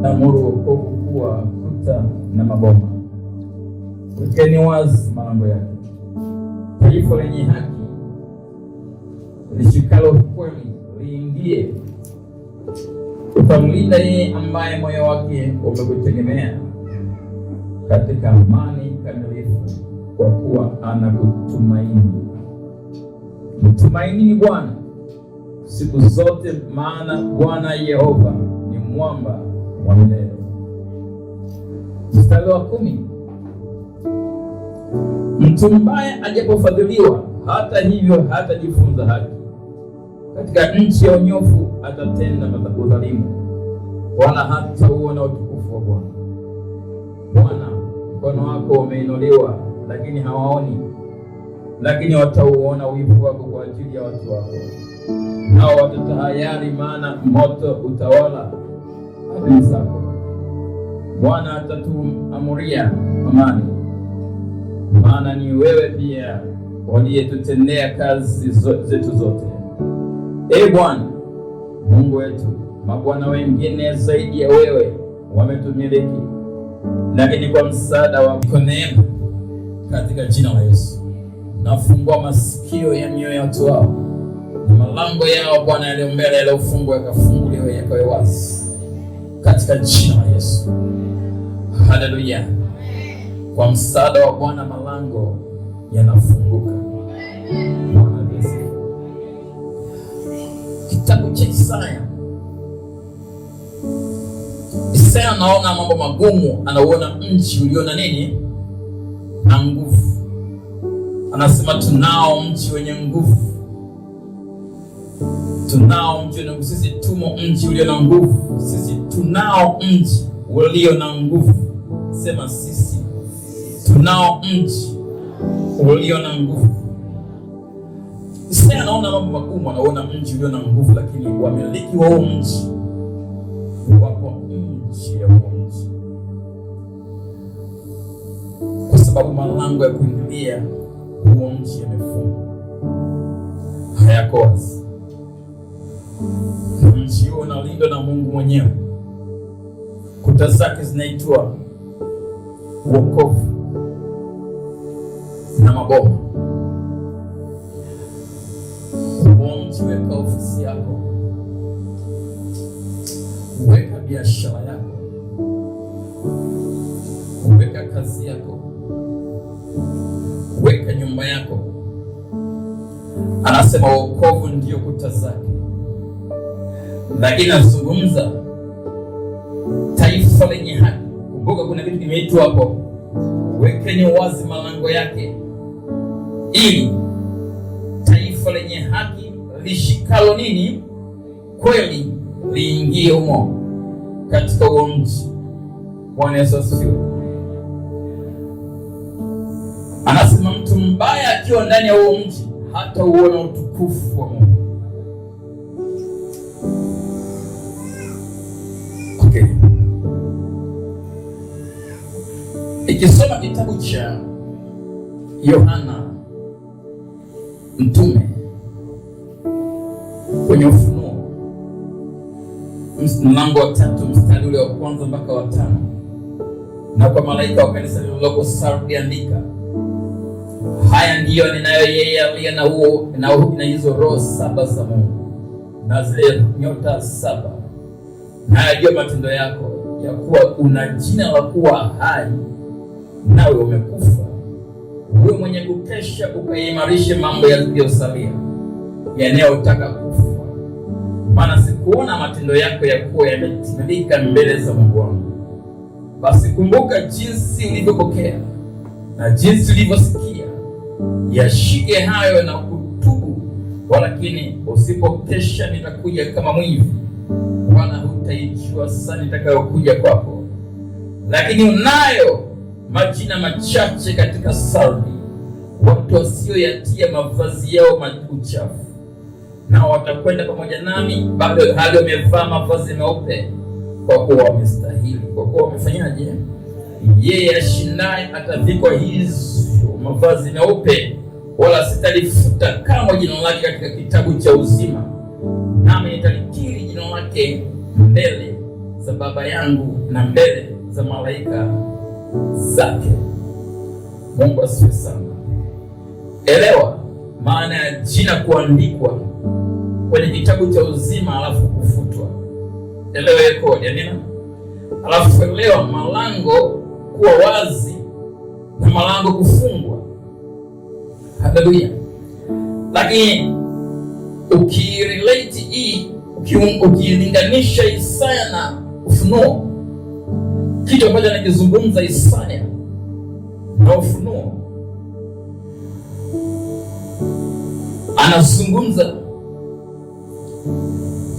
Amuru wokovu kuwa kuta na maboma, wekeni wazi malango yake. Taifa lenye haki lishikalo kweli liingie. Utamlinda yeye ambaye moyo wake umekutegemea, katika amani kamilifu, kwa kuwa anakutumaini. Mtumainini Bwana siku zote, maana Bwana Yehova ni mwamba wa milele. Mstari wa 10. Mtu mbaya ajapofadhiliwa, hata hivyo hatajifunza haki. Katika nchi ya unyofu atatenda udhalimu, wala hatauona utukufu wa Bwana. Bwana, mkono wako umeinuliwa, lakini hawaoni, lakini watauona wivu wako kwa ajili ya watu wako. Nao watatahayari, maana moto utawala adui zako. Bwana atatuamuria amani, maana ni wewe pia waliyetutendea kazi zetu zote. Ee Bwana Mungu wetu, mabwana wengine zaidi ya wewe wametumiliki, lakini kwa msaada wa neema, katika jina la Yesu nafungua masikio ya mioyo ya watu wao, na malango yao Bwana yaliyo mbele yaliyofungwa yakafunguliwe, yakawe wazi katika jina la Yesu. Haleluya! Kwa msaada wa Bwana malango yanafunguka. Bwana Yesu. Kitabu cha Isaya. Isaya anaona mambo magumu, anaona mji uliona nini? Na nguvu. Anasema tunao mji wenye nguvu. Tunao mji wenye nguvu. Sisi tumo mji ulio na nguvu. Sisi tunao mji ulio na nguvu. Sema sisi tunao mji ulio na nguvu. Isaya anaona mambo magumu, anaona mji ulio na nguvu, lakini wamiliki wa huo mji wako nje ya huo mji, kwa sababu malango ya kuingilia huo mji yamefungwa, hayako wazi. Mji huo unalindwa na Mungu mwenyewe. Kuta zake zinaitwa wokovu na maboma. Mji, weka ofisi yako, weka biashara yako, weka kazi yako, weka nyumba yako. Anasema wokovu ndio kuta zake, lakini anazungumza taifa lenye haki. Kumbuka kuna vitu vimeitwa hapo, wekeni wazi malango yake, ili taifa lenye haki lishikalo nini? Kweli liingie humo katika huo mji. Bwana Yesu asifiwe. Anasema mtu mbaya akiwa ndani ya huo mji hata uona utukufu wa Mungu. Okay. Ikisoma kitabu cha Yohana Mtume kwenye Ufunuo mlango wa 3 mstari ule wa 1 mpaka wa 5, na kwa malaika wa kanisa lililoko Sardi andika, haya ndiyo ninayo yeye aliye na hizo roho 7 za Mungu na zile nyota 7. Najua matendo yako, ya kuwa una jina la kuwa hai, nawe umekufa. Uwe mwenye kukesha, ukaimarishe mambo yaliyosalia yanayotaka kufa, maana sikuona matendo yako ya kuwa yametimilika mbele za Mungu wangu. Basi kumbuka jinsi ulivyopokea na jinsi ulivyosikia, yashike hayo na kutubu. Walakini usipokesha, nitakuja kama mwivi, wala hutaijua saa nitakayokuja kwako. Lakini unayo majina machache katika Sardi, watu wasioyatia mavazi yao uchafu, nao watakwenda pamoja nami bado hali wamevaa mavazi meupe, kwa kuwa wamestahili. Kwa kuwa wamefanyaje? Yeye ashindaye atavikwa hizo mavazi meupe, wala sitalifuta kama jina lake katika kitabu cha uzima, nami nitalikiri jina lake mbele za Baba yangu na mbele za malaika zake. Mungu asifiwe sana. Elewa maana ya jina kuandikwa kwenye kitabu cha uzima alafu kufutwa. Elewa hiyo kodi, amina. Alafu elewa malango kuwa wazi na malango kufungwa. Haleluya. Lakini ukirelate hii, ukilinganisha Isaya na Ufunuo, kitu ambacho anakizungumza Isaya na Ufunuo, anazungumza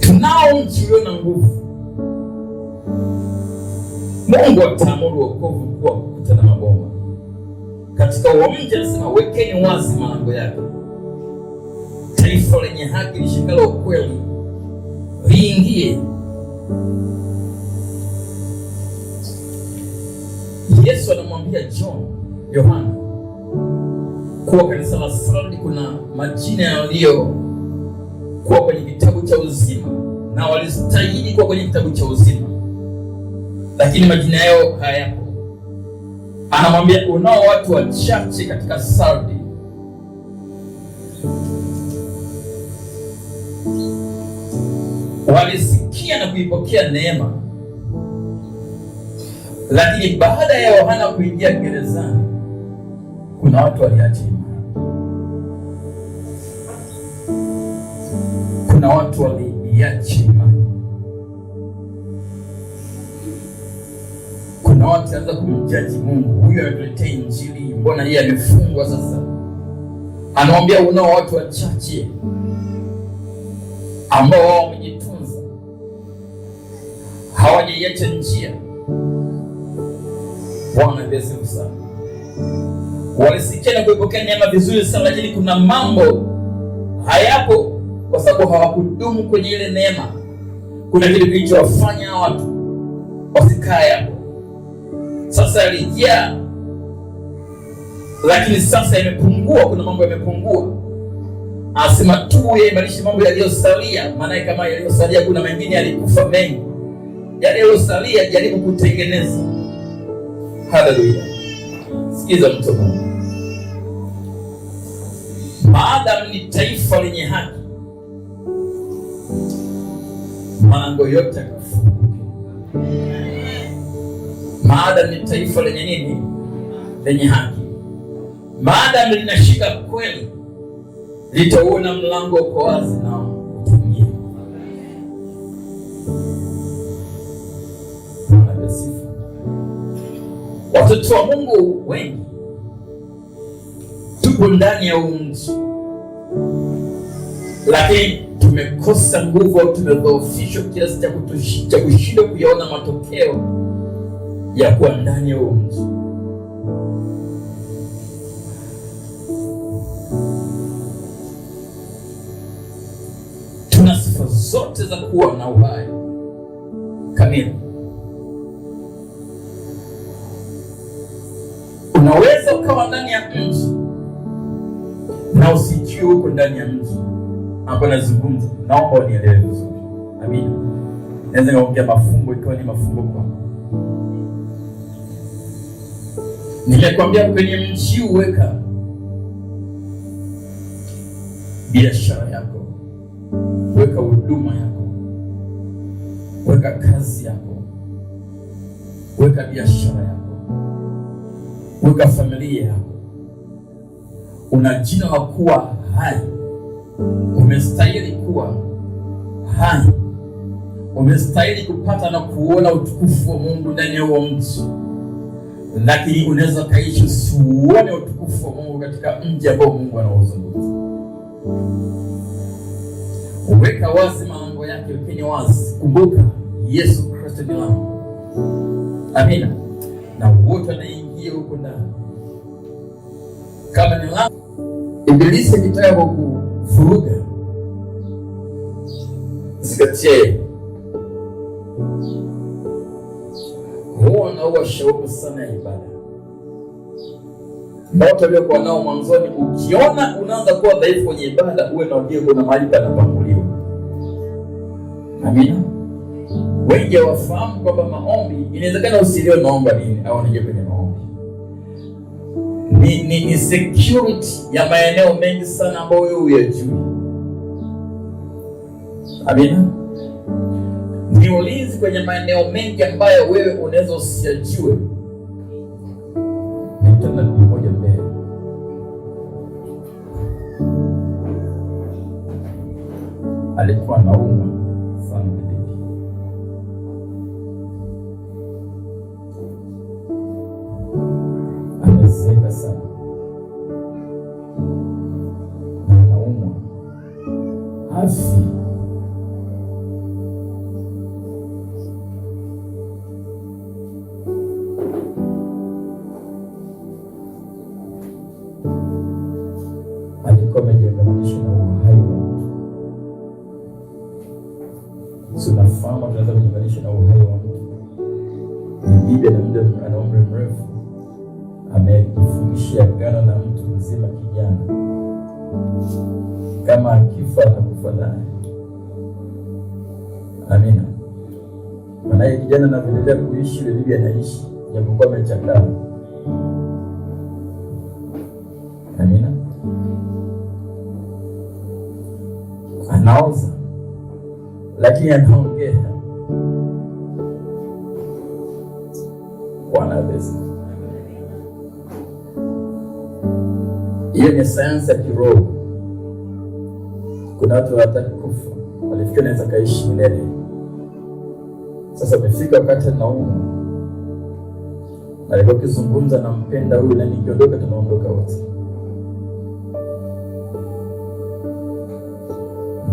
tunao mji ulio na nguvu. Mungu ataamuru wokovu kuwa kuta na maboma. Katika huo mji anasema wekeni wazi malango yake, taifa lenye haki lishikalo ukweli liingie. Yesu anamwambia Yohana kuwa kanisa la Sardi kuna majina yaliyo kuwa kwenye kitabu cha uzima na walistahili kuwa kwenye kitabu cha uzima, lakini majina yao hayapo. Anamwambia unao watu wachache katika Sardi walisikia na kuipokea neema, lakini baada ya Yohana kuingia gerezani kuna watu waliacha imani. Kuna watu waliacha imani. Kuna watu wanaanza kumjaji Mungu, huyu anatuletea injili, mbona yeye amefungwa sasa? Anamwambia unao watu wachache ambao wao wamejitunza, hawajaiacha njia. Bwana asifiwe sana. Walisikia na kuipokea neema vizuri sana, lakini kuna mambo hayapo kwa sababu hawakudumu kwenye ile neema. Kuna kitu kilichowafanya watu wasikae hapo. Sasa alijaa, lakini sasa imepungua. Kuna mambo yamepungua. Anasema tu yaimarishe mambo yaliyosalia, maana kama yaliyosalia kuna mengine yalikufa mengi. Yaliyosalia jaribu kutengeneza. Haleluya. Sikiza mtu Mungu. Maadamu ni taifa lenye haki, malango yote yakafunguka. Maadamu ni taifa lenye nini? Lenye haki. Maadamu linashika kweli, litauona mlango uko wazi na utumie. Watoto wa Mungu wengi tupo ndani ya mji, lakini tumekosa nguvu au tumedhoofishwa kiasi cha kushindwa kuyaona matokeo ya kuwa ndani ya mji. Tuna sifa zote za kuwa na uhai kamili. Unaweza ukawa ndani ya mji na usijue uko ndani ya mji. Hapo nazungumza, naomba unielewe vizuri. Amina. Naweza kuongea mafumbo ikawa ni mafumbo kwa. Nimekwambia kwenye mji uweka biashara yako, weka huduma yako, weka kazi yako, weka biashara yako, weka familia yako. Una jina la kuwa hai. Umestahili kuwa hai. Umestahili kupata na kuona utukufu wa Mungu ndani ya huo mji. Lakini unaweza kaishi usiuone utukufu wa Mungu katika mji ambao Mungu anauzungumza. Uweka wazi malango yake, wekeni wazi. Kumbuka Yesu Kristo ni lango. Amina. Na wote wanaingia huko ndani. Kama ni lango, Ibilisi akitaka kuvuruga, zingatie. Huwa na shauku sana ya ibada. Moto uliokuwa nao mwanzoni, ukiona unaanza kuwa dhaifu kwenye ibada, uwe na ujio kuna mahali panapanguliwa. Amina. Wengi wafahamu kwamba maombi, inawezekana usielewe naomba nini au nije kwenye maombi. Ni security ya maeneo mengi sana ambayo wewe huyajui. Amina. Ni ulinzi kwenye maeneo mengi ambayo wewe unaweza usiyajue. Nitana mmoja mbele. Alikuwa anaumwa sana bibi. Amezeka sana. Na anaumwa. Hafi. Alikuwa amejiunganisha na uhai wa mtu. Tunafahamu tunaweza kujiunganisha na uhai wa mtu. Bibi ana umri mrefu, amejifungishia agano na mtu mzima kijana. Kama akifa atakufa naye. Amina. Maana kijana anaendelea kuishi, ile bibi anaishi, japokuwa amechakaa. Amina. Anaoza lakini anaongea. Bwana besi. Hiyo ni sayansi ya kiroho. Kuna watu hawataka kufa, walifikiri naweza kaishi milele. Sasa umefika wakati anaumwa. Alikuwa akizungumza na mpenda huyu, na nikiondoka tunaondoka wote.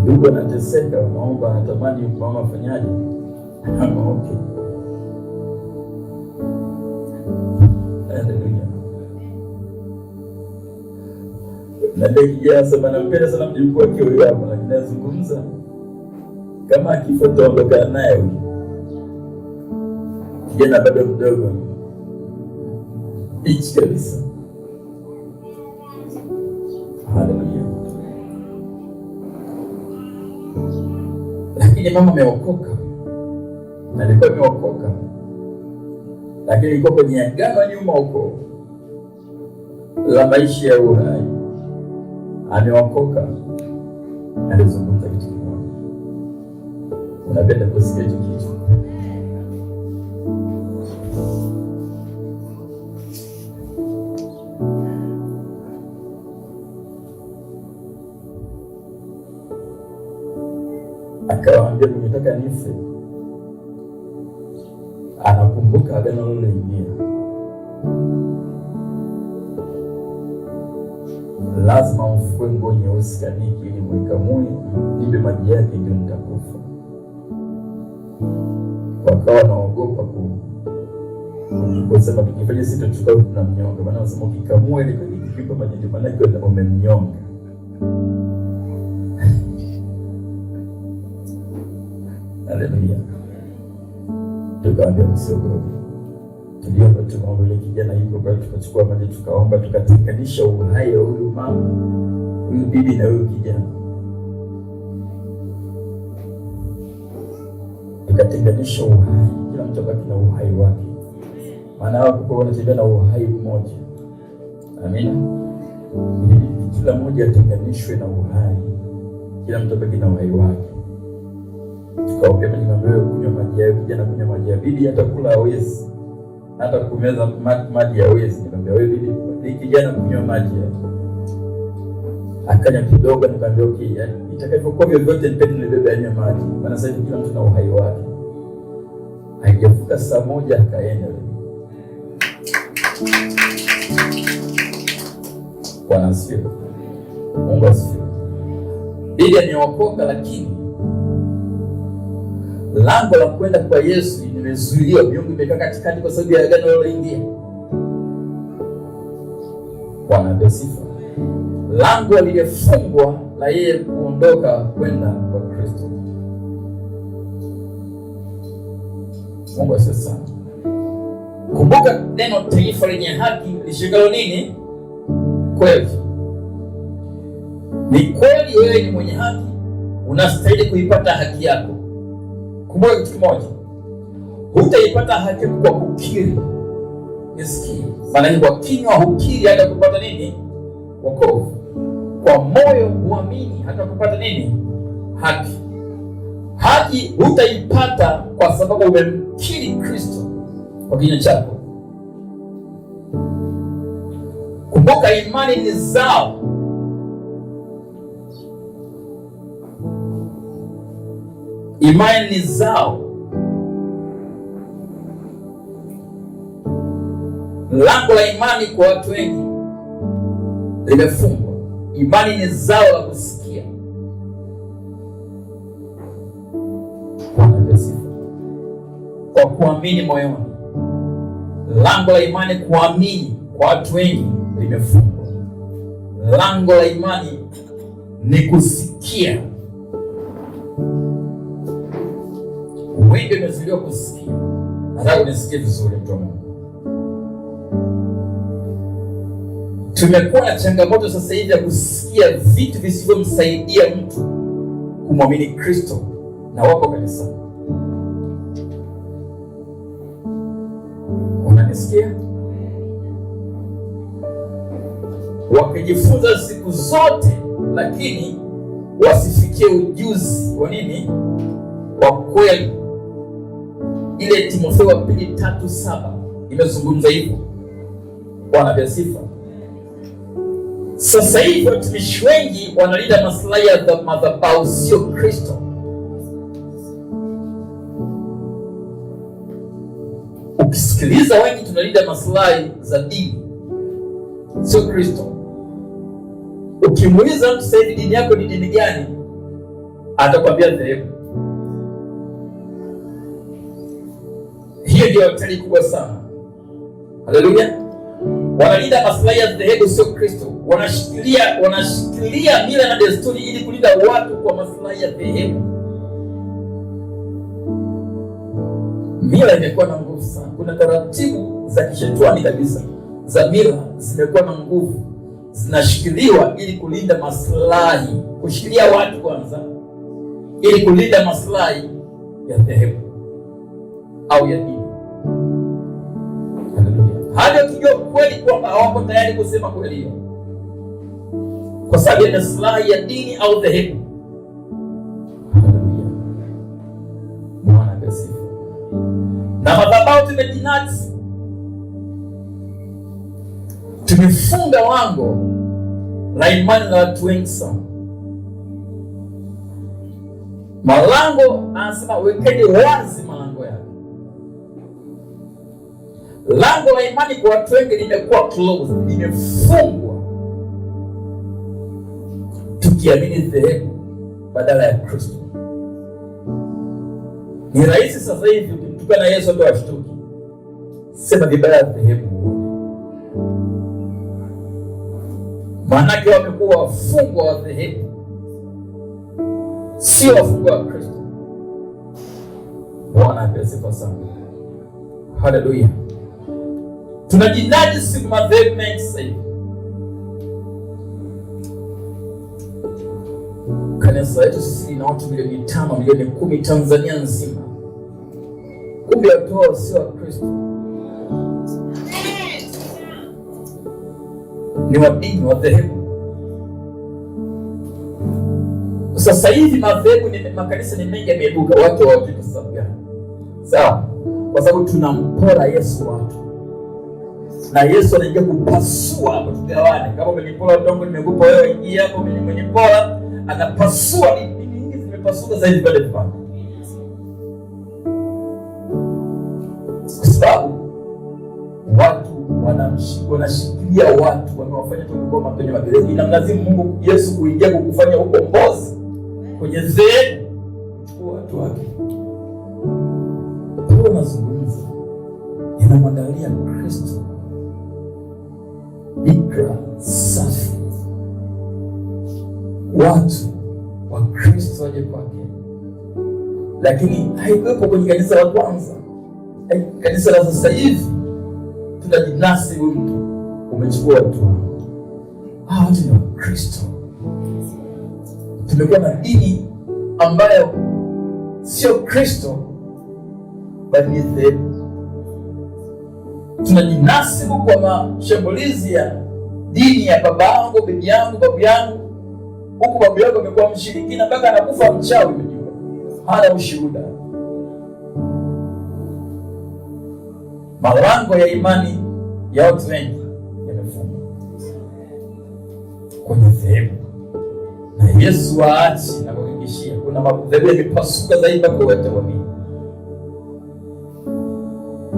Ndugu anateseka, unaomba, anatamani mama afanyaje? Ama okay. Haleluya. Na kijana sema nampenda sana mjukuu wake huyo hapa, lakini anazungumza kama akifa tuondoka naye huyo. Kijana bado mdogo. Hichi kabisa. Haleluya. Lakini mama ameokoka. Na alikuwa ameokoka. Lakini alikuwa kwenye agano nyuma huko la maisha ya uhai. Ameokoka. Alizungumza kitu kimoja. Unapenda kusikia hicho kitu? Akawaambia nimetaka nife. Anakumbuka agano loloingia. Lazima mfue nguo nyeusi kaniki ili mwikamue, nipe maji yake ndio nitakufa. Wakawa naogopa kusema tukifanya sisi tutachukua tunamnyonga. Maana wanasema ukikamua ile kikipa maji ndio maana yake umemnyonga. Haleluya. Tukaambia msiogope. Tuliomba tukamwambia kijana yuko kwa, tukachukua maji tukaomba, tukatenganisha uhai wa huyu mama, huyu bibi na huyu kijana. Tukatenganisha uhai, kila mtu akabaki na uhai wake. Maana wao kwa wanatembea na uhai mmoja. Amina. Kila mmoja atenganishwe na uhai. Kila mtu akabaki na uhai wake. Tukaongea mimi nikamwambia kunywa maji yao, kijana kunywa maji yao, bibi hata kula hawezi, hata kumeza maji hawezi. Nikamwambia wewe bibi, kijana kunywa maji yao. Akanya kidogo, nikamwambia okay, itakavyokuwa vyovyote nipende nibebe anywe maji. Maana sasa hivi kila mtu na uhai wake. Haijafika saa moja akaenda. Bwana asifiwe. Mungu asifiwe. Bibi ameokoka, lakini lango la kwenda kwa Yesu limezuiliwa. Miungu imekaa katikati kwa sababu ya agano lililoingia. Bwana asifiwe. Lango lilifungwa la yeye kuondoka kwenda kwa Kristo. Mungu asifiwe. Kumbuka neno taifa lenye haki lishikalo nini? Kweli. Ni kweli wewe ni mwenye haki, unastahili kuipata haki yako. Kumbuka kitu kimoja, hutaipata haki kwa kukiri. Nisikie, maana kwa kinywa hukiri hata kupata nini? Wokovu. Kwa moyo huamini hata kupata nini? Haki. Haki hutaipata kwa sababu umemkiri Kristo kwa kinywa chako. Kumbuka, imani ni zao. Imani ni zao. Lango la imani kwa watu wengi limefungwa. Imani ni zao la kusikia. Kwa kuamini moyoni. Lango la imani kuamini kwa watu wengi limefungwa. Lango la imani ni kusikia. Wengi wamezaliwa kusikia. Nataka unisikie vizuri, mtu wa Mungu. Tumekuwa na changamoto sasa hivi ya kusikia vitu visivyomsaidia mtu kumwamini Kristo, na wako kanisani. Unanisikia? Wakijifunza siku zote, lakini wasifikie ujuzi wa nini? Wa kweli. Ile Timotheo wa 2:3-7 imezungumza hivyo. Bwana apewe sifa. Sasa hivi watumishi wengi wanalinda maslahi ya madhabahu, sio Kristo. Ukisikiliza wengi tunalinda maslahi za dini, sio Kristo. Ukimuuliza mtu sasa hivi dini yako ni dini gani, atakwambia dhehebu. Hiyo ndio hatari kubwa sana. Haleluya. Wanalinda maslahi ya dhehebu, sio Kristo. Wanashikilia mila na desturi ili kulinda watu kwa maslahi ya dhehebu. Mila imekuwa na nguvu sana. Kuna taratibu za kishetani kabisa za mila zimekuwa na nguvu, zinashikiliwa ili kulinda maslahi, kushikilia watu kwanza, ili kulinda maslahi ya dhehebu au ya dini. Hadi ukijua kweli kwamba hawako tayari kusema kweli hiyo, kwa sababu ya maslahi ya dini au dhehebu. Haleluya. Bwana asifiwe. Na madhabahu tumejinadi, tumefunga lango la imani la watu wengi sana. Malango, anasema wekeni wazi malango yake. Lango la imani kwa watu wengi limekuwa closed, limefungwa, tukiamini dhehebu badala ya Kristo. Ni rahisi sasa hivi ukimtukana Yesu ndio ashtuki. Sema vibaya dhehebu. Maanake wamekuwa wafungwa wa dhehebu, sio wafungwa wa Kristo. Bwana apewe sifa sana. Haleluya. Tunajinadi madhehebu mengi sasa hivi. Kanisa letu sisi lina watu milioni 5, milioni 10 Tanzania nzima. Kumbe watu hao sio wa Kristo, ni wa dini, wa dhehebu. Sasa hivi madhehebu ni makanisa ni mengi yameibuka, watu hawajui kwa sababu gani? Sawa, kwa sababu tunampora Yesu watu. Na Yesu anaingia kupasua hapo, tugawane. Kama umenipola udongo nimekupa wewe, ingia hapo. Mimi umenipola, anapasua nini zimepasuka zaidi pale pale. Kwa sababu watu wanashikilia watu, wamewafanya tukoma kwenye magereza. Inamlazimu Mungu Yesu kuingia kukufanya ukombozi kwenye dhehebu, kuchukua watu wake. Kwa nazungumza, inamwandalia Kristo bikira safi, watu wa Kristo waje kwake. Lakini haikuwepo kwenye kanisa la kwanza. Kanisa la sasa hivi tunajinasi, huyu mtu umechukua watu wao. Watu ni wa Kristo. Tumekuwa na dini ambayo sio Kristo, bali ni dhehebu. Tunajinasibu kwa mashambulizi ya dini ya baba yangu, bibi yangu, babu yangu, huku babu yako amekuwa mshirikina mpaka anakufa mchawi, unajua hana ushuhuda. Malango ya imani ya watu wengi yamefungwa kwenye dhehebu, na Yesu aachi na kuhakikishia kuna madhehebu yamepasuka zaidi mpaka wote waamini.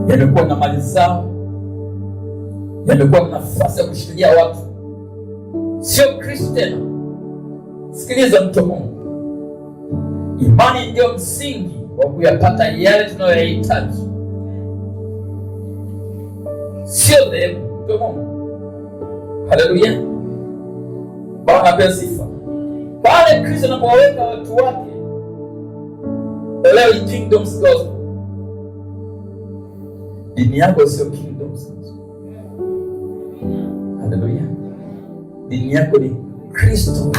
Yamekuwa na mali zao, yamekuwa na nafasi ya kushikilia watu, sio Kristo tena. Sikiliza mtu Mungu, imani ndio msingi wa kuyapata yale tunayoyahitaji, sio dhehebu. Mtu Mungu, haleluya, Bwana apewe sifa. Pale Kristo anapoweka watu wake, leo kingdom's gospel. Dini yako sio kingdom's gospel. Haleluya, dini yako ni Kristo.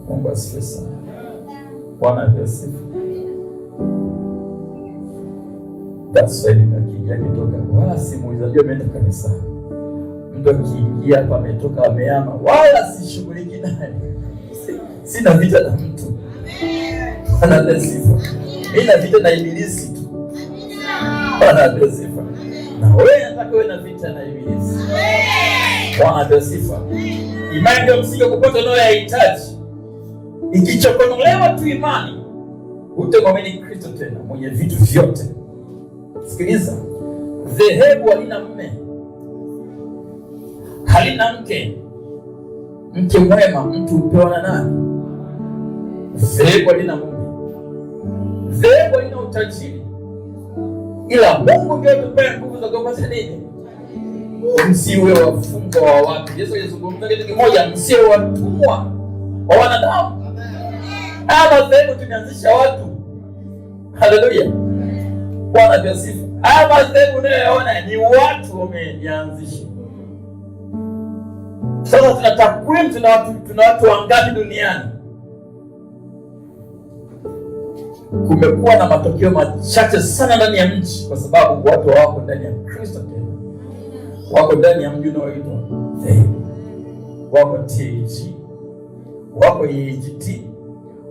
Mungu asifiwe sana. Bwana apewe sifa. That's why nikija kutoka wala simuuliza ndio ameenda kanisani. Mtu akiingia hapa ametoka ameama, wala sishughuliki naye. Sina vita na mtu. Bwana apewe sifa. Nina vita na ibilisi tu. Bwana apewe sifa. Na wewe nataka uwe na vita na ibilisi. Bwana apewe sifa. Imani ndio msingi wa kupata unayohitaji. Ikichokonolewa tu imani, hutamwamini Kristo tena mwenye vitu vyote. Sikiliza, dhehebu halina mme, halina mke. Mke mwema mtu upewa na nani? Dhehebu halina mume, dhehebu halina utajiri, ila Mungu ndio atupea nguvu za kupata nini? Msiwe wafungwa wa watu. Yesu alizungumza kitu kimoja, msiwe watumwa wa wanadamu. Haya madhehebu tumeanzisha watu. Haleluya, Bwana apewe sifa. Haya madhehebu unayoyaona ni watu wameanzisha. Sasa tuna takwimu, tuna watu wangapi duniani? Kumekuwa na matokeo machache sana ndani ya mji, kwa sababu watu hawako ndani ya Kristo tena. Wako ndani ya mji unaoitwa dhehebu. Wako TAG, wako EAGT,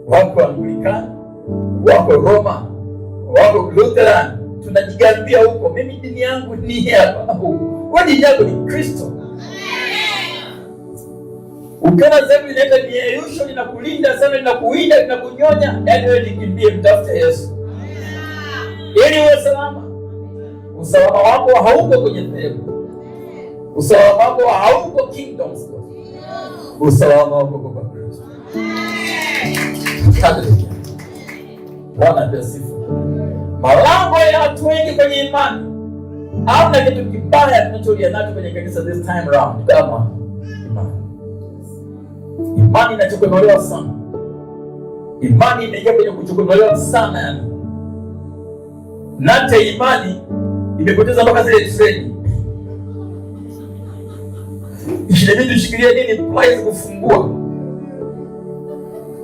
wako Anglikana, wako Roma, wako Lutheran. Tunajigambia huko, mimi dini yangu ni hapa. Wewe dini yako ni Kristo. Ukiona dhehebu linaenda ni yeyusho, linakulinda sana, linakuinda, linakunyonya, yaani wewe nikimbie, mtafute Yesu ili uwe salama. Usalama wako hauko kwenye dhehebu. Usalama wako hauko kingdoms. Usalama wako kwa Kristo. Haleluya, Bwana apewe sifa. Malango ya watu wengi kwenye imani, hamna kitu kibaya tunacholia nacho kwenye kanisa this time round kama imani. Imani inachokonolewa sana. Imani imeingia kwenye kuchokonolewa sana yani. Nate imani imepoteza mpaka zile treni. Inabidi tushikilie nini pliers kufungua.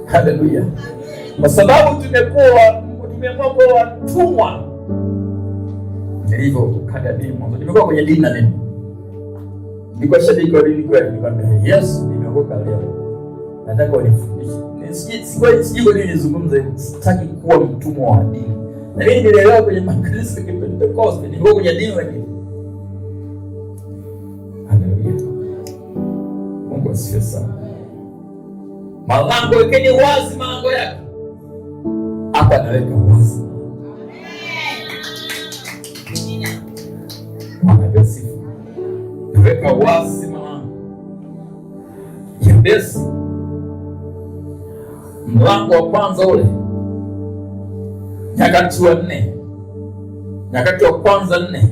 Haleluya. Kwa sababu tumeamua kuwa watumwa. Nilivyo kada dini mwanzo. Nimekuwa kwenye dini na nini? Nilikuwa shabiki wa dini kweli, nikamwambia Yesu, nimeokoka leo. Nataka unifundishe. Sijui nini nizungumze, sitaki kuwa mtumwa wa dini. Na mimi nilielewa kwenye makanisa ya Pentecost, nilikuwa kwenye dini lakini. Haleluya. Mungu asifiwe sana. Malango wekeni wazi malango yake. Hapa naweka wazi. Mungu asifiwe. Naweka wazi malango. Yabesi. Mlango wa kwanza ule. Nyakati wa 4. Nyakati wa kwanza 4.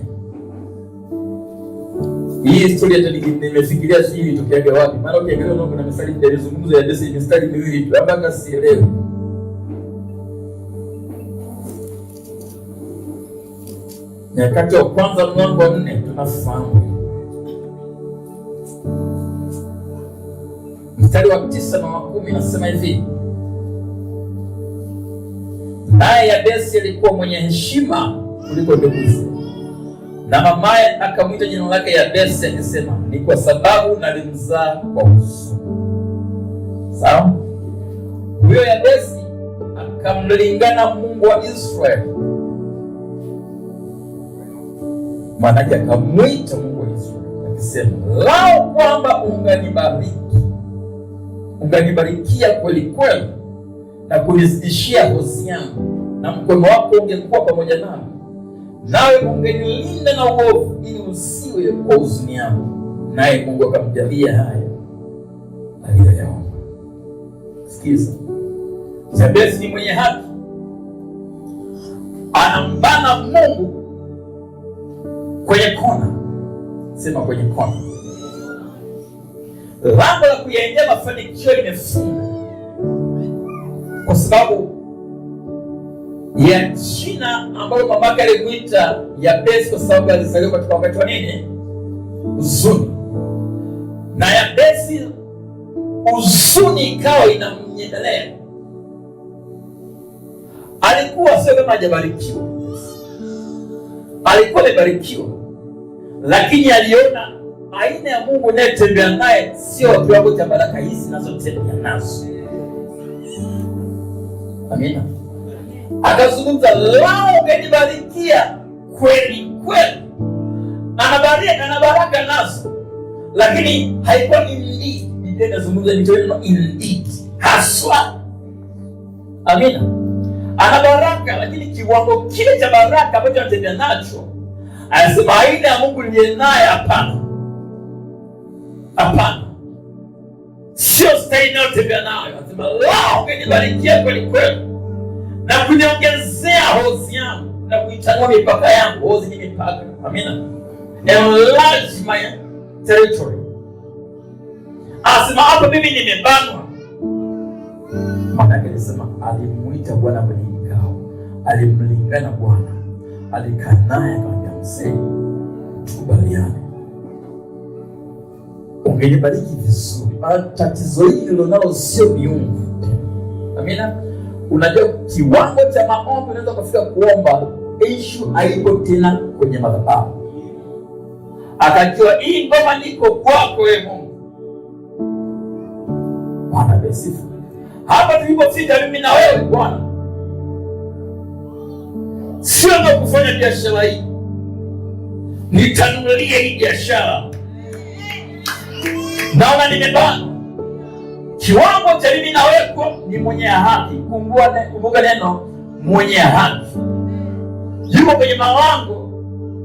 Hii historia nimefikiria sijui itokeaje wapi. Maana ukiangalia unaona kuna mistari nilizungumza ya Yesu mistari miwili tu. Hapa sielewi. Nyakati wa kwanza mlango wa 4 tunafahamu. Mstari wa 9 na wa 10 nasema hivi. naye Yabesi alikuwa mwenye heshima kuliko nduguze, na mamaye akamwita jina lake Yabesi akisema, ni kwa sababu nalimzaa kwa huzuni. Sawa? Huyo Yabesi akamlingana Mungu wa Israeli, maanake akamwita Mungu wa Israeli akisema, lao kwamba unganibarikia kweli kweli na kunizidishia hozi yangu, na mkono wako ungekuwa pamoja nami, nawe ungenilinda na uovu, ili usiwe kwa huzuni yangu. Naye Mungu akamjalia haya aliyoyaomba. Sikiza, Yabesi ni mwenye haki, anambana Mungu kwenye kona. Sema kwenye kona. Lango la kuyaendea mafanikio limefunga kwa sababu ya jina ambalo mamake alimwita Yabesi, kwa sababu alizaliwa katika wakati wa nini? Huzuni. Na Yabesi huzuni ikawa inamnyemelea. Alikuwa sio kama hajabarikiwa, alikuwa amebarikiwa, lakini aliona aina ya Mungu anayetembea naye sio kiwango cha baraka hizi nazotembea nazo. Amina. Akazungumza, lao ungenibarikia kweli kweli. Ana baraka nazo, lakini haikuwa indeed. Biblia inazungumza neno indeed, haswa. Amina. Ana baraka, lakini kiwango kile cha baraka ambacho anatembea nacho, anasema aina ya Mungu ndiye naye, hapana. Hapana. Sio staili inayotembea nayo. Anasema, lao ungenibarikia kweli kweli na kuniongezea hozi yangu na kuitanua mipaka yangu. Hozi ni mipaka. Amina. Enlarge my territory. Anasema hapa mimi nimebanwa. Maana alisema alimuita Bwana kwenye kikao, alimlingana Bwana, alikaa naye akamwambia, mzee, tukubaliane, ungenibariki vizuri. Tatizo hili lilonalo sio miungu. Amina. Unajua kiwango cha maombi unaweza kufika kuomba issue haipo tena kwenye madhabahu. Akajua hii ngoma niko kwako wewe Mungu. Bwana besifu. Hapa tulipofika mimi na wewe Bwana, sio ndo kufanya biashara hii, nitanunulia hii biashara. Naona nimebana. Kiwango cha mimi na wewe ni mwenye haki. Kumbuka neno mwenye haki. Yuko kwenye malango,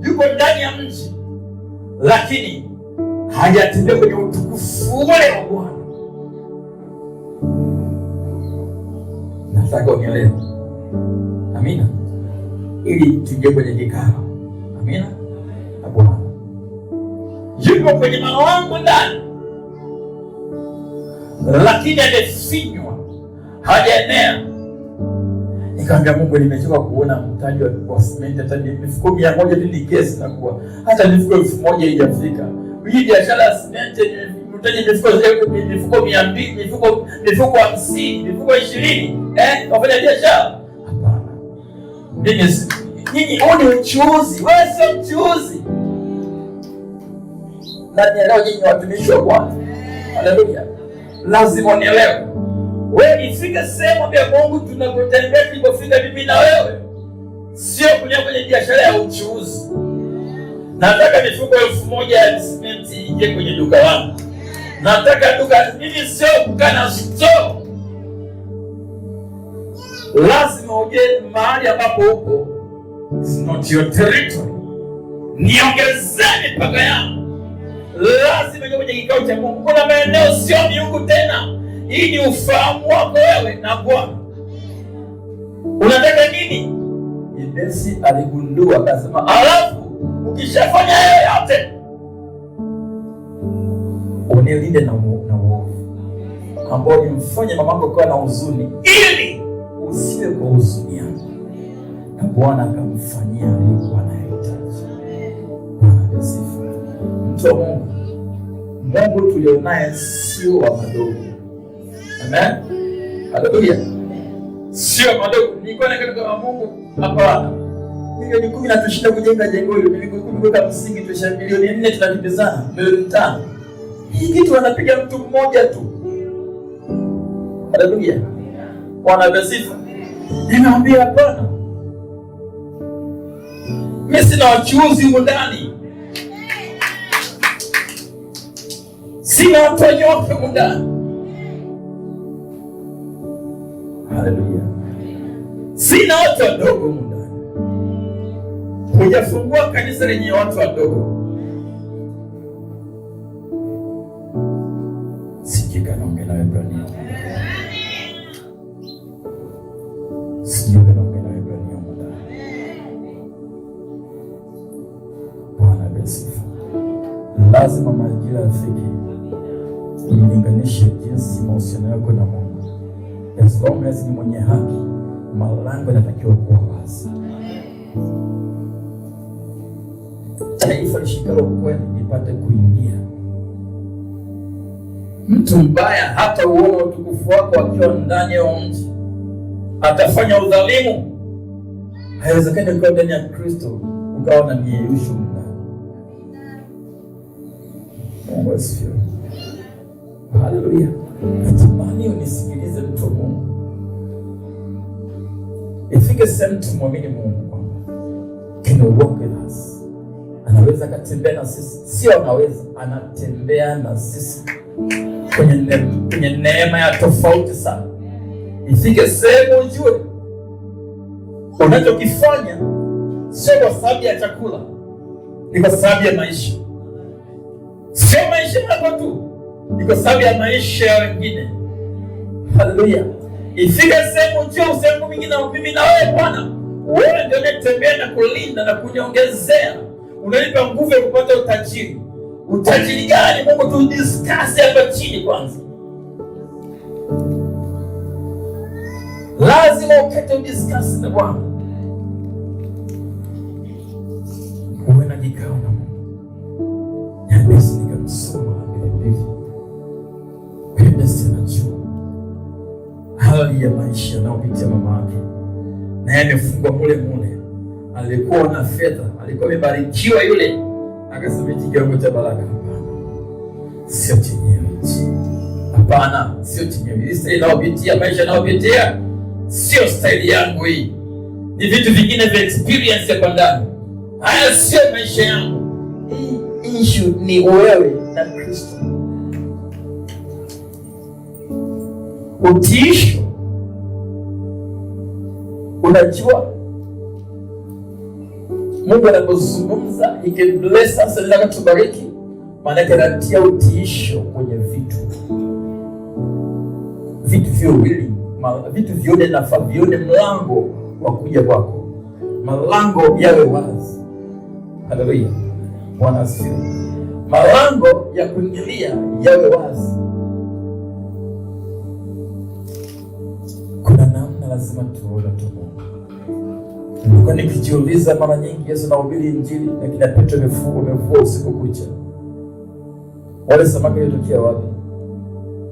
yuko ndani ya mji, lakini hajatembea kwenye utukufu ule wa Bwana. Nataka unielewe. Amina. Ili tuje kwenye kikao. Amina. Na Bwana yuko kwenye malango ndani, lakini amefinywa, hajaenea. Nikamwambia Mungu, nimechoka kuona mtaji wa simenti hata mifuko 100 ni kesi na kuwa hata mifuko 1000 haijafika. Hii biashara ya simenti mtaji mifuko 200, mifuko 50, mifuko 20, wafanya biashara. Hapana. Nyinyi huu ni uchuuzi, wewe sio mchuuzi. Na nielewe nyinyi watumishi wa Bwana. Haleluya. Lazima unielewe. Wewe ifike sehemu ya Mungu tunapotembea tulipofika mimi na wewe, sio kulia kwenye biashara ya uchuuzi. Nataka mifuko 1000 ya simenti ije kwenye duka langu. Nataka duka mimi sio kukana store. Lazima uje mahali ambapo uko. It's not your territory. Niongezee mipaka yangu. Lazima uje kwenye kikao cha Mungu. Kuna maeneo sio miungu tena. Hii ni ufahamu wako wewe na Bwana. Unataka nini? Yabesi aligundua akasema, alafu ukishafanya hayo yote unilinde na uovu ambao nimfanye mamako kwa na huzuni, ili usiwe kwa huzuni yangu. Na Bwana akamfanyia alikuwa anahitaji. Bwana asifiwe. Mtu wa Mungu, Mungu tulionaye sio wa madogo. Amen. Haleluya. sio madogo. Nilikuwa katika Mungu hapana. Milioni 10 natushinda kujenga jengo hilo. Milioni 10 kuweka msingi tosha, milioni 4 tunakimbizana, milioni 5. Hii kitu wanapiga mtu mmoja tu. Haleluya. Bwana asifiwe. Ninaambia hapana. Mimi sina wachuuzi huko ndani. Sina watu wanyoke huko ndani. Haleluya. Sina watu wadogo huko ndani. Hujafungua kanisa lenye watu wadogo. Sijika naongea na Ibrania. Sijika naongea na Ibrania mwana. Bwana asifiwe. Lazima majira yafike. Ulinganishe jinsi mahusiano yako na Mungu. As long as ni mwenye haki, malango yanatakiwa kuwa wazi. Taifa lishikalo kweli lipate kuingia. Mtu mbaya hata uone utukufu wako akiwa ndani ya mji atafanya udhalimu. Haiwezekani kwa ndani ya Kristo ukawa na mieyusho ndani. Mungu asifiwe. Haleluya. Natamani unisikilize mtu wa Mungu. Ifike sehemu tumwamini Mungu kwamba can walk with us. Anaweza katembea na sisi. Sio anaweza, anatembea na sisi kwenye neema ya tofauti sana. Ifike sehemu ujue unachokifanya sio kwa sababu ya chakula, ni kwa sababu ya maisha. Sio maisha yako tu, ni kwa sababu ya maisha ya wengine. Haleluya. Ifike sehemu ujue usehemu mwingine na mimi na wewe Bwana, wewe ndio unatembea na kulinda na kuniongezea. Unanipa nguvu ya kupata utajiri. Utajiri gani? Mungu tu discuss hapa chini kwanza. Lazima ukete udiscuss na Bwana. Uwe na kikao na Mungu. Yabesi nikamsoma mbele. Kwenda sana juu. Hali ya maisha anayopitia mama yake. Na yeye amefungwa mule. Alikuwa na fedha, alikuwa amebarikiwa yule. Akasema kiwango cha baraka hapana. Sio chenyewe. Hapana, sio chenyewe. Sasa inaopitia maisha naopitia sio style yangu hii. Ni vitu vingine vya experience ya kwa ndani. Haya sio maisha yangu. Hii issue ni wewe na Kristo. Utiisho. Unajua Mungu anapozungumza, he can bless us, anataka tubariki, maana yake anatia utiisho kwenye vitu viwili, vitu vione nafaa, vione mlango wa kuja kwako, malango yawe wazi. Haleluya. Bwana asifiwe. Malango ya kuingilia yawe wazi. Kuna namna lazima tuone tu. Nilikuwa nikijiuliza mara nyingi, Yesu anahubiri Injili na kina Petro amevua usiku kucha. Wale samaki walitokea wapi?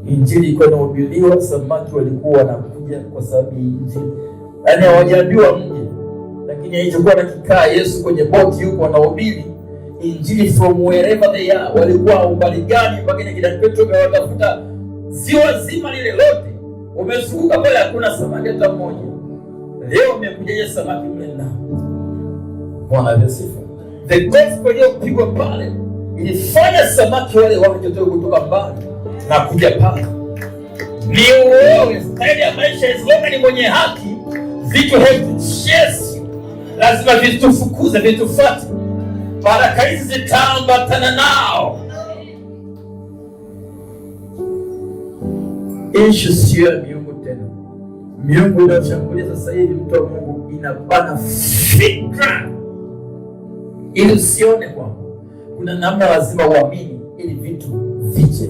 Injili ilikuwa inahubiriwa, samaki walikuwa wanakuja kwa sababu ya Injili. Yaani hawajaambiwa mje. Lakini alichokuwa anakikaa Yesu kwenye boti yuko anahubiri Injili from wherever they are. Walikuwa umbali gani mpaka kina Petro watafuta ziwa zima lile lote. Umezunguka pale hakuna samaki hata mmoja. Leo umekuja samaki mle ndani. Bwana asifiwe. The gospel iliyopigwa pale ilifanya samaki wale waje kutoka mbali na kuja pale. Ni wewe, style ya maisha is ni mwenye haki, vitu have to chase you. Lazima vitufukuze, vitufuate. Baraka hizi zitaambatana nao. Issue sio miungu tena. Miungu inachambulia sasa hivi mtu wa Mungu inabana fikra. Ili usione kwamba kuna namna lazima uamini ili vitu vije.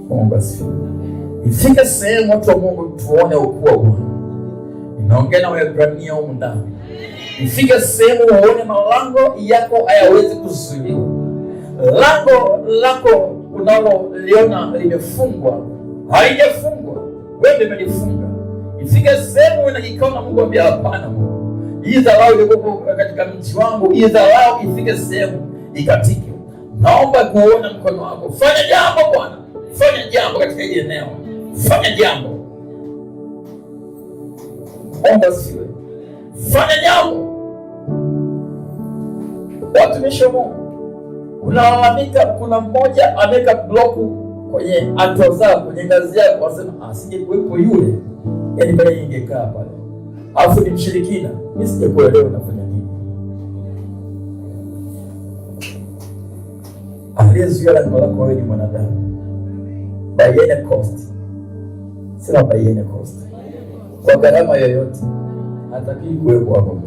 Mungu asifiwe. Ifike sehemu watu wa Mungu tuone ukuu wa Bwana. Ninaongea na Waebrania huko ndani. Ifike sehemu uone malango yako hayawezi kuzuiliwa. Lango lako unaloliona limefungwa, halijafungwa. wewe umenifunga. Ifike sehemu unajikaona Mungu ambia hapana Mungu. Hii dharau iliyoko katika mji wangu, hii dharau ifike sehemu ikatike. Naomba kuona mkono wako. Fanya jambo Bwana. Fanya jambo katika hili eneo. Fanya jambo. Omba siwe. Fanya jambo. Watumishi wa Mungu, unalalamika kuna mmoja ameweka bloku kwenye hatua zako, kwenye ngazi yako, wasema asije kuwepo yule. Yaani pale ingekaa pale. Alafu ni mshirikina. Mimi sijakuelewa unafanya nini? Aliyezuia lango lako wewe ni mwanadamu. By any cost. Sina by any cost. Kwa gharama yoyote. Hataki kuwepo hapo.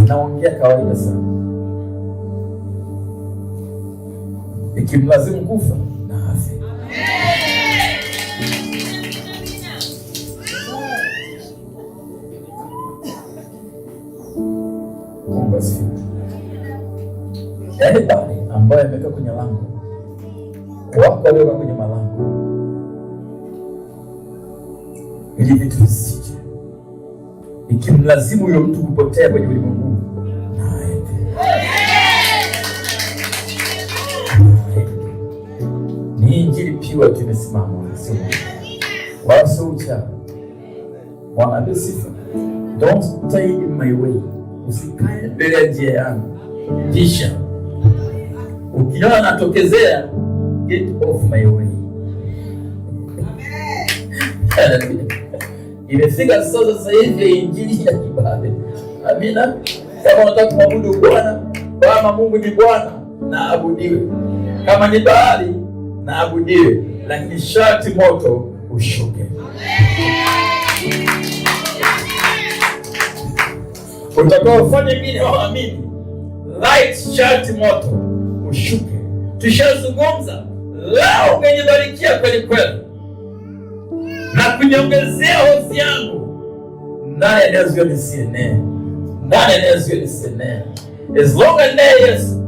Naongea kawaida sana. Ikimlazimu kufa na afe. Mungu asifiwe. Yaani bali ambaye amekaa kwenye lango, wako waliokaa kwenye malango, ili vitu visije. Ikimlazimu huyo mtu kupotea kwenye ulimwengu, na aende. Ni injili pure tumesimama, wala sio uchawi. Bwana ape sifa. Don't stay in my way. Usikae mbele ya njia yangu. Kisha ukiona natokezea, get off my way. Imefika sasa hivi ya injili ya kibali. Amina. Kama unataka kumwabudu Bwana, kama Mungu ni Bwana, na abudiwe. Kama ni Baali, na abudiwe. Lakini sharti moto ushuke. Utakaofanya mimi waamini, light sharti moto ushuke. Tushazungumza, leo ungenibarikia kweli kweli na kunyongezea hofu yangu. Nani anayezuia nisienee? Nani anayezuia nisienee? As long as Yesu,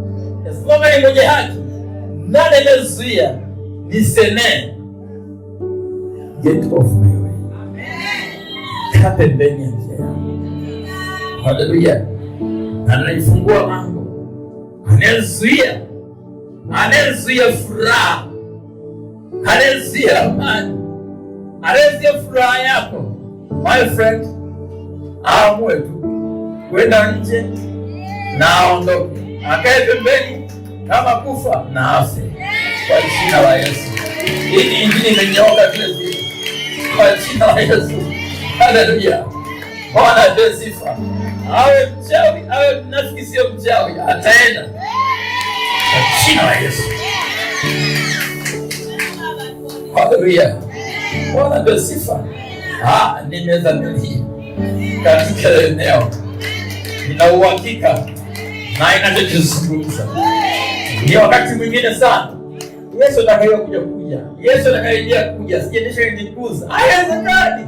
as long as ni mwenye haki, nani anayezuia nisienee? Get off my way. Kaa pembeni ya njia yangu. Haleluya. Anaifungua lango. Anayezuia furaha. Anayezuia amani. Anayezuia furaha yako. My friend, aamue tu kwenda nje na aondoke. Akae pembeni kama kufa na afe. Kwa jina la Yesu. Hii injili imenyooka vile vile. Kwa jina la Yesu. Haleluya. Bwana ape sifa. Awe mchawi, awe mnafiki sio mchawi, ataenda. Kwa jina la Yesu. Haleluya. Bwana ape sifa. Nimedhamiria katika eneo. Nina uhakika na inachozungumza. Ni wakati mwingine sana. Yesu atakayokuja. Yesu atakayeje kuja. Sijenisha nikuza. Haiwezekani.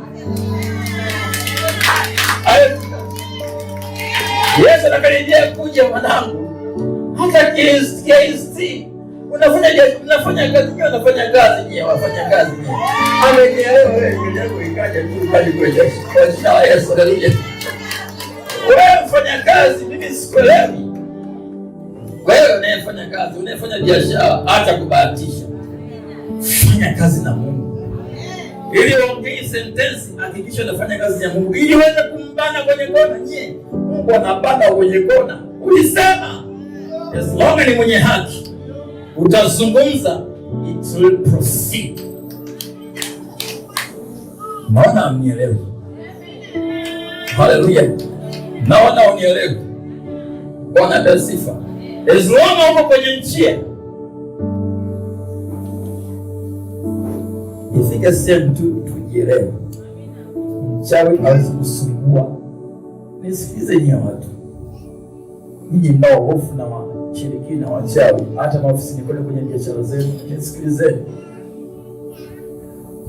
Yesu atakayeje kuja mwanangu. Hata KST unafanya kazi nyewe, unafanya kazi nyewe. Amenielewa wewe, ndio ikaja tu hadi kwa Yesu. Kwa jina la Yesu haleluya. Wewe mfanya kazi, mimi sikuelewi. Wewe unayefanya kazi, unayefanya biashara, acha kubahatisha. Fanya kazi na Mungu. Ili uongee sentensi, hakikisha unafanya kazi ya Mungu. Ili uweze kumbana kwenye kona nye. Mungu anabana kwenye kona. Ulisema, as long as ni mwenye haki, utazungumza, it will proceed. Naona unielewe. Haleluya. Naona unielewe. Bwana ape sifa. As long as uko kwenye njia, ifike sehemu tujielewe. Mchawi hawezi kusumbua. Nisikize nyinyi watu. Nyinyi mnao hofu na washirikina wachawi, hata maofisini kwenye biashara zenu, nisikilizeni.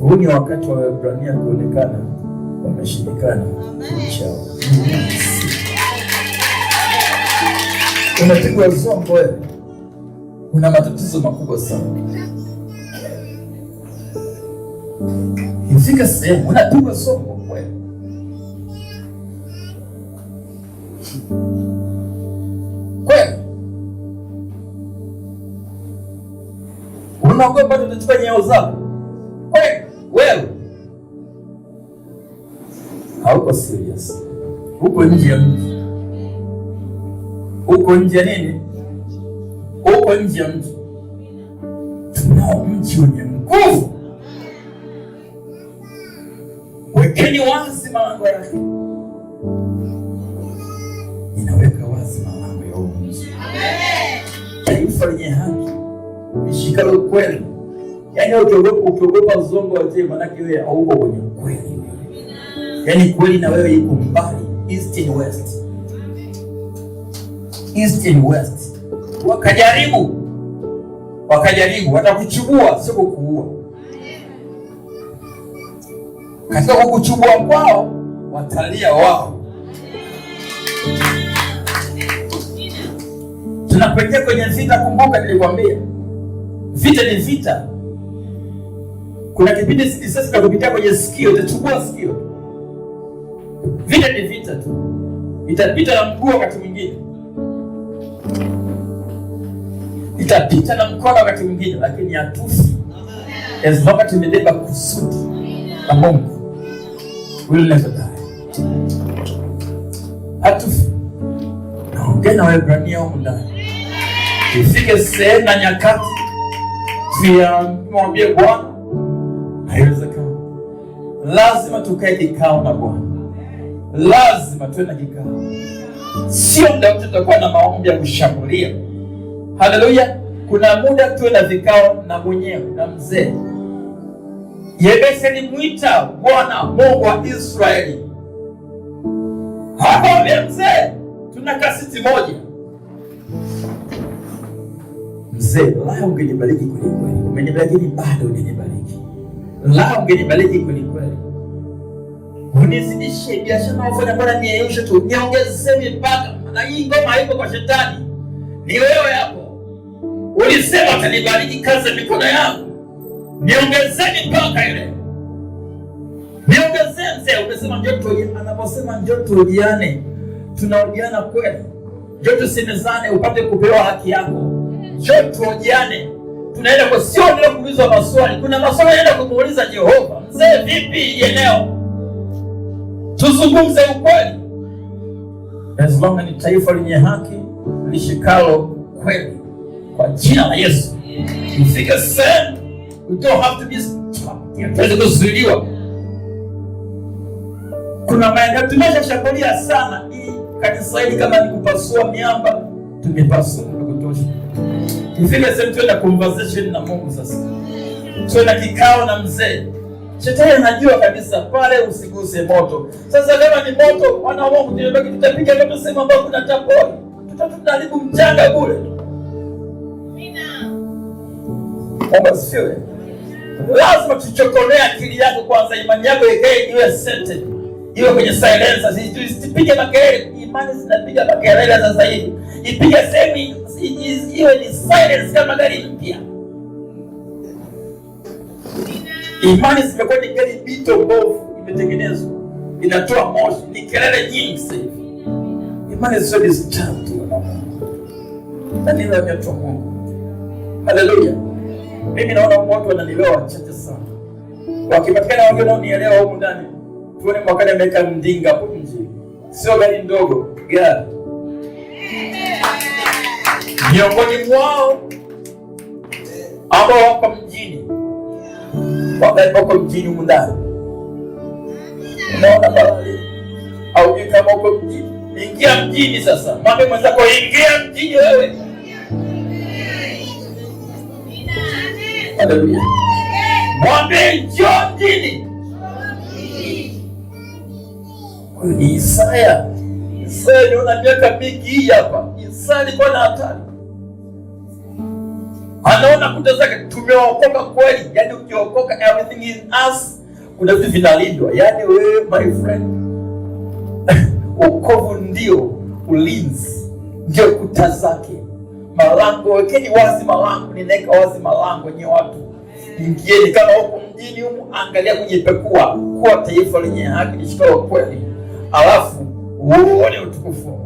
Huu ni wakati wa Waebrania kuonekana wameshindikana uchawi. Unapigwa zongo wewe. Una matatizo makubwa sana. Ifika sehemu unapigwa somo kweli. Kweli. Unaogopa tutachukua nyao zako. Kweli. Wewe. Hauko serious. Uko nje ya mji. Uko nje ya nini? Uko nje ya mji. Tunao mji wenye nguvu. Wekeni wazi malango yake. Ninaweka wazi malango ya mji. Taifa lenye haki lishikalo kweli. Yaani ukiogopa uzongo wa je, maana wewe hauko kwenye kweli. Yaani kweli na wewe iko mbali, east and west. East and west. Wakajaribu watakuchubua, sio kukuua. Katika kukuchubua kwao watalia wao. Tunapoingia kwenye vita, kumbuka nilikwambia vita ni vita. Kuna kipindi sisi tunakupitia kwenye sikio, itachukua sikio. Vita ni vita tu. Itapita na mguu wakati mwingine, itapita na mkono wakati mwingine, lakini hatufi. As long as tumebeba kusudi la Mungu, we'll never die. Hatufi. Naongea na Waebrania huko ndani. Ifike sehemu na nyakati tuambie Bwana, haiwezekani. Lazima tukae kikao na Bwana. Lazima tuwe na kikao. Sio muda wote tutakuwa na maombi ya kushambulia. Haleluya. Kuna muda tuwe na vikao na mwenyewe na mzee. Yebesi alimuita Bwana Mungu wa Israeli. Hapo mzee, tuna kaseti moja. Mzee, la ungenibariki kweli kweli. Umenibariki bado hujanibariki. La ungenibariki kweli kweli. Unizidishie biashara unayofanya, Bwana niyeushe tu. Niongezee mipaka. Na hii ngoma haiko kwa shetani. Ni wewe hapo. Ulisema utanibariki kazi ya mikono yangu. Niongezee mipaka ile. Niongezee mzee, umesema njoto, anaposema njoto uliane. Tunaojiana kweli. Njoto semezane upate kupewa haki yako. Njoto uliane. Tunaenda kwa sio ndio kuulizwa maswali. Kuna maswali yanaenda kumuuliza Jehova. Mzee vipi eneo? Tuzungumze ukweli. As long as ni taifa lenye haki lishikalo kweli kwa jina la Yesu. Ifike sehemu we don't have to be stopped. Tuweze kuzuiliwa. Kuna maeneo tumeshashambulia sana ili kanisa hili kama ni kupasua miamba tumepasua kutosha. Ifike sehemu tuwe na conversation na Mungu sasa. Tuwe na kikao na mzee. Shetani anajua kabisa pale usiguse moto. Sasa kama ni moto, wana wa Mungu tutapiga kama sehemu ambayo kuna tapoli. Tutaharibu mchanga bure. Amina. Mungu asifiwe. Lazima tuchokolee akili yako kwanza, imani yako ikae iwe centered. Iwe kwenye silence, isipige makelele. Imani zinapiga makelele sasa hivi. Ipige sehemu iwe ni silence kama gari mpya. Imani zimekuwa ni gari bito mbovu, imetengenezwa, inatoa moshi, ni kelele nyingi sasa hivi. Imani sio disturbed na Mungu. Nani leo ametoa Mungu? Haleluya. Mimi naona watu wananielewa wachache sana. Wakipatikana wengine wanaonielewa huko ndani. Tuone mwakani ameweka mdinga hapo nje. Sio gari ndogo, gari. Miongoni mwao ambao wako mjini. Wako mjini huko ndani. Unaona bali au kama uko mjini, ingia mjini sasa. Mwambie mwenzako ingia mjini wewe. Haleluya. Mwambie njoo mjini. Ni Isaya. Isaya ndio miaka mingi hii hapa. Isaya alikuwa na hatari. Anaona kuta zake tumeokoka kweli. Yaani ukiokoka everything in us, kuna vitu vinalindwa. Yaani wewe my friend, wokovu ndio ulinzi, ndio kuta zake. Malango, wekeni wazi malango, ninaweka wazi malango nye watu. Ingieni kama huko mjini huko, angalia kujipekua, kuwa taifa lenye haki lishikalo kweli, alafu uone utukufu.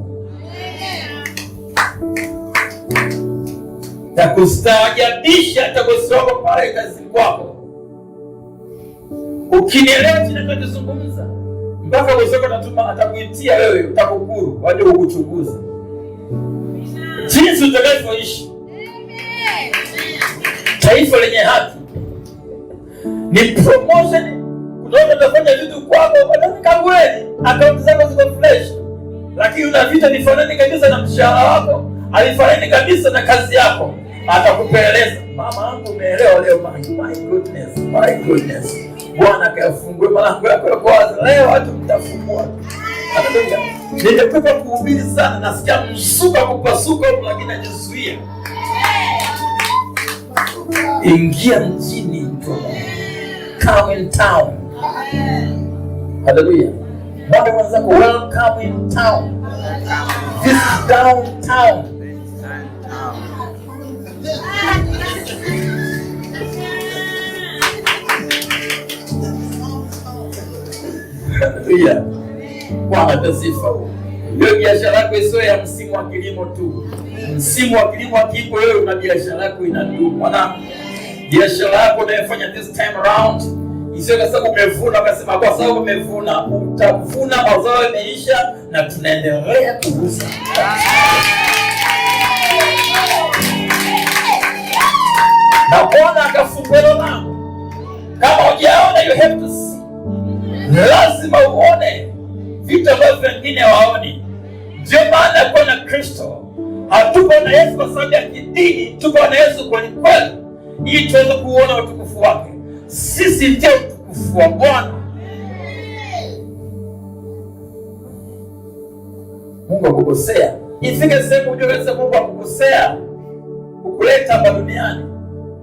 Takustaajabisha takusoma pale kazini kwako. Ukinielewa ninachozungumza, mpaka usoko natuma atakuitia wewe, utakukuru waje kukuchunguza jinsi utakavyoishi. Taifa lenye haki ni promotion. Kunaona utafanya vitu kwako unataka kweli, akaunti zako ziko fresh, lakini una vitu vifanani kabisa na mshahara wako, alifanani kabisa na kazi yako. Atakupeleleza, mama yangu umeelewa leo, my goodness. Bwana kafungue malango yako ya kwanza. Leo watu mtafungua. Nitakupa kuhubiri sana, nasikia msuka kupasuka lakini najizuia. Ingia mjini mtu. Come in town. Hallelujah. Mwambie mwenzako welcome in town. This is downtown. Hallelujah. Bwana tasifa. Hiyo biashara yako isiwe ya msimu wa kilimo tu. Msimu wa kilimo hakipo, wewe una biashara yako inadumu. Bwana, biashara yako unayofanya this time around isiwe kwa sababu umevuna ukasema kwa sababu umevuna, utavuna mazao yameisha na tunaendelea kuuza. Na Bwana akafungua lango. Kama hujaona, you have to see. Lazima uone vitu ambavyo wengine hawaoni. Ndio maana kwa na Kristo hatuko na Yesu kwa sababu ya kidini, tuko na Yesu kwa kweli, ili tuweze kuona utukufu wake. Sisi ndio utukufu wa Bwana. Mungu akukosea, ifike sehemu ujue Mungu akukosea, ukuleta hapa duniani.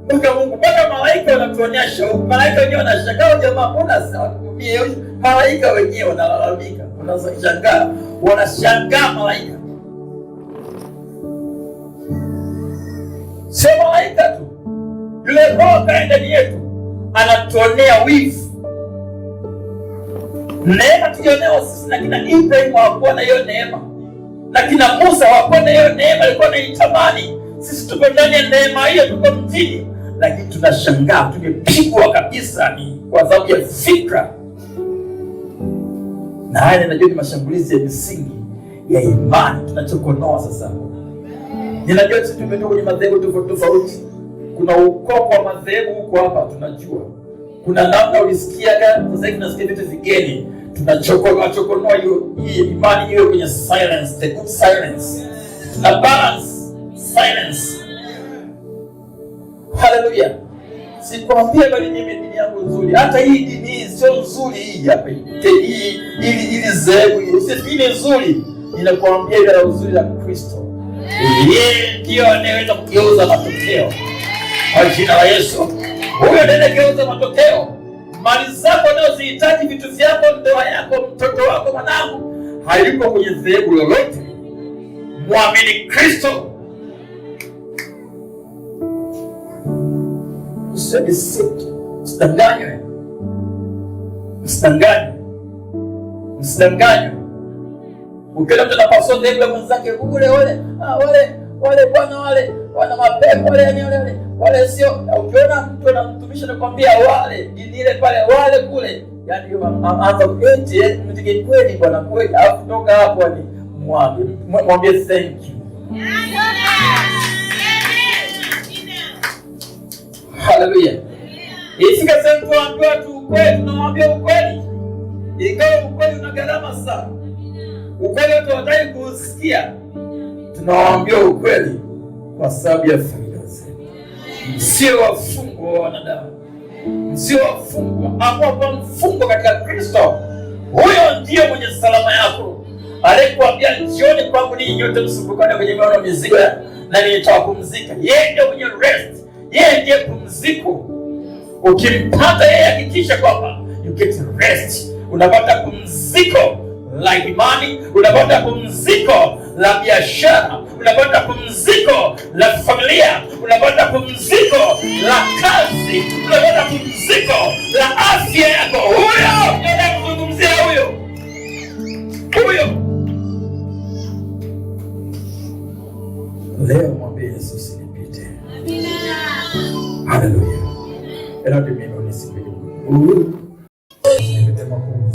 Mpaka malaika wanatuonyesha, malaika wenyewe wanashangaa, jamaa mbona sawa? Malaika wenyewe wanalalamika, wanashangaa malaika. Sio malaika tu, yule Roho ndani yetu anatuonea wivu. Neema tulionayo sisi, na kina Ibrahim hawakuwa na hiyo neema, na kina Musa hawakuwa na hiyo neema, walikuwa wanaitamani. Sisi tuko ndani ya neema hiyo, tuko mjini, lakini tunashangaa, tumepigwa kabisa ni kwa sababu ya fikra. Na haya najua ni mashambulizi ya misingi ya imani tunachokonoa sasa. Ninajua sisi tumetoka kwenye madhehebu tofauti. Kuna ukoko wa madhehebu huko hapa tunajua. Kuna namna ulisikiaga, sasa hivi tunasikia vitu vigeni. Tunachokonoa hiyo imani hiyo kwenye silence, the good silence. Tuna balance silence. Hallelujah. Sikwambia bali mimi dini yangu nzuri. Hata hii dini sio nzuri hii hapa. Hii ili zebu, hii nzuri. Ninakwambia ile nzuri la Kristo. Yeye ndio anayeweza kugeuza matokeo. Kwa jina la Yesu. Huyo ndiye anayegeuza matokeo. Mali zako unazozihitaji, vitu vyako, ndoa yako, mtoto wako, mwanangu, haipo kwenye dhehebu lolote. Muamini Kristo. Msidanganywe. Ukila mtu anapaswa dhehebu mwenzake ule wale bwana wana mapepo wale sio. Ukiona mtu anamtumisha nakwambia wale dini ile pale wale kule, yani anza kueti mtike kweli bwana kweli, alafu toka hapo ni mwambie thank you. Hallelujah. Ifika sehemu tuambiwa tu ukweli, tunamwambia ukweli. Ingawa ukweli una gharama sana. Ukweli watu hawataki kusikia. Tunawaambia ukweli kwa sababu ya faida zetu. Sio wafungwa wa wanadamu. Sio wafungwa. Hapo mfungwa katika Kristo. Huyo ndiye mwenye salama yako. Aliyekuambia njioni kwangu ninyi nyote msumbukao kwenye maono mizigo na nitawapumzika. Yeye ndiye mwenye rest. Yeye ndiye pumziko. Ukimpata yeye hakikisha kwamba you get rest. Unapata pumziko la imani, unapata pumziko la biashara, unapata pumziko la familia, unapata pumziko la kazi, unapata pumziko la afya yako. Huyo ndio kuzungumzia huyo. Leo mwambie Yesu usinipite. Amina. Haleluya. Ela dimino nisipite. Nisipite mapungu.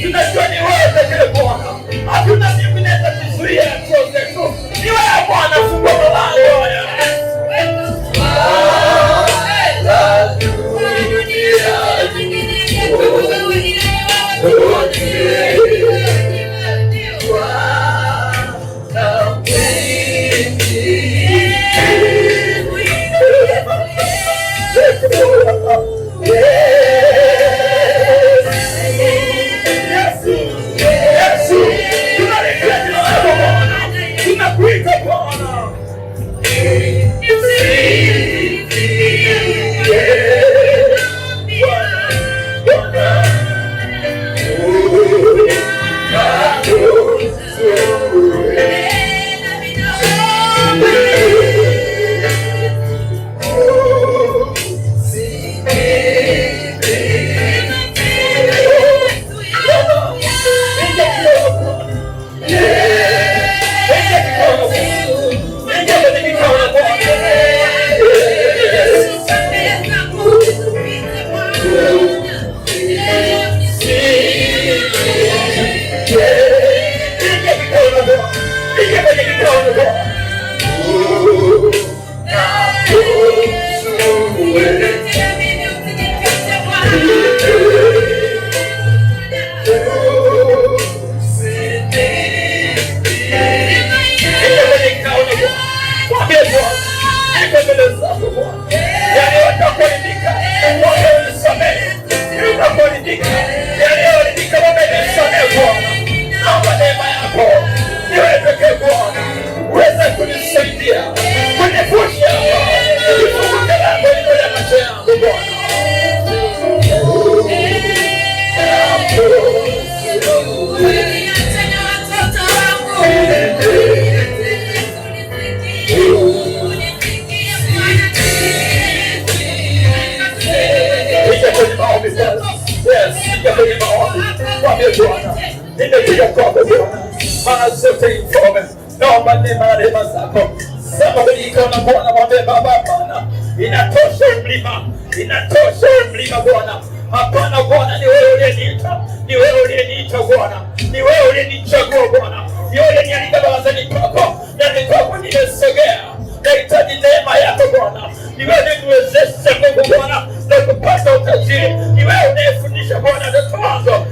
Tunajua ni wewe pekee Bwana, hatuna mwingine kuzuia chochote tu. Ni wewe Bwana, fungua malango haya. Mara zote informe, naomba neema rehema zako. Sema ikaona Bwana, mwambie Baba, hapana, inatosha mlima, inatosha mlima Bwana. Hapana Bwana, ni wewe uliyeniita, ni wewe uliyeniita Bwana, ni wewe uliyenichagua Bwana, ni wewe uliyenialika barazani kwako, na ni kwako nimesogea. Nahitaji neema yako Bwana, ni wewe uniwezeshe Mungu Bwana na kupata utajiri. Ni wewe unayefundisha Bwana watoto wangu,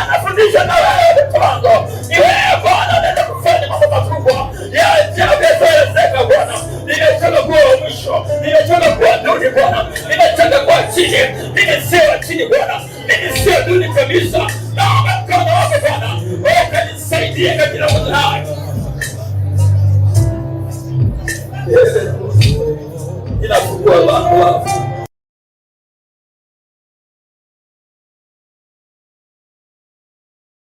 anafundisha na wewe watoto wangu. Ni wewe Bwana unaenda kufanya mambo makubwa ya ajabu yasiyoelezeka Bwana. Nimechoka kuwa wa mwisho, nimechoka kuwa duni Bwana, nimechoka kuwa chini. Mimi sio wa chini Bwana, mimi sio duni kabisa. Naomba mkono wako Bwana, wewe kanisaidie katika mambo haya. Inafungua lango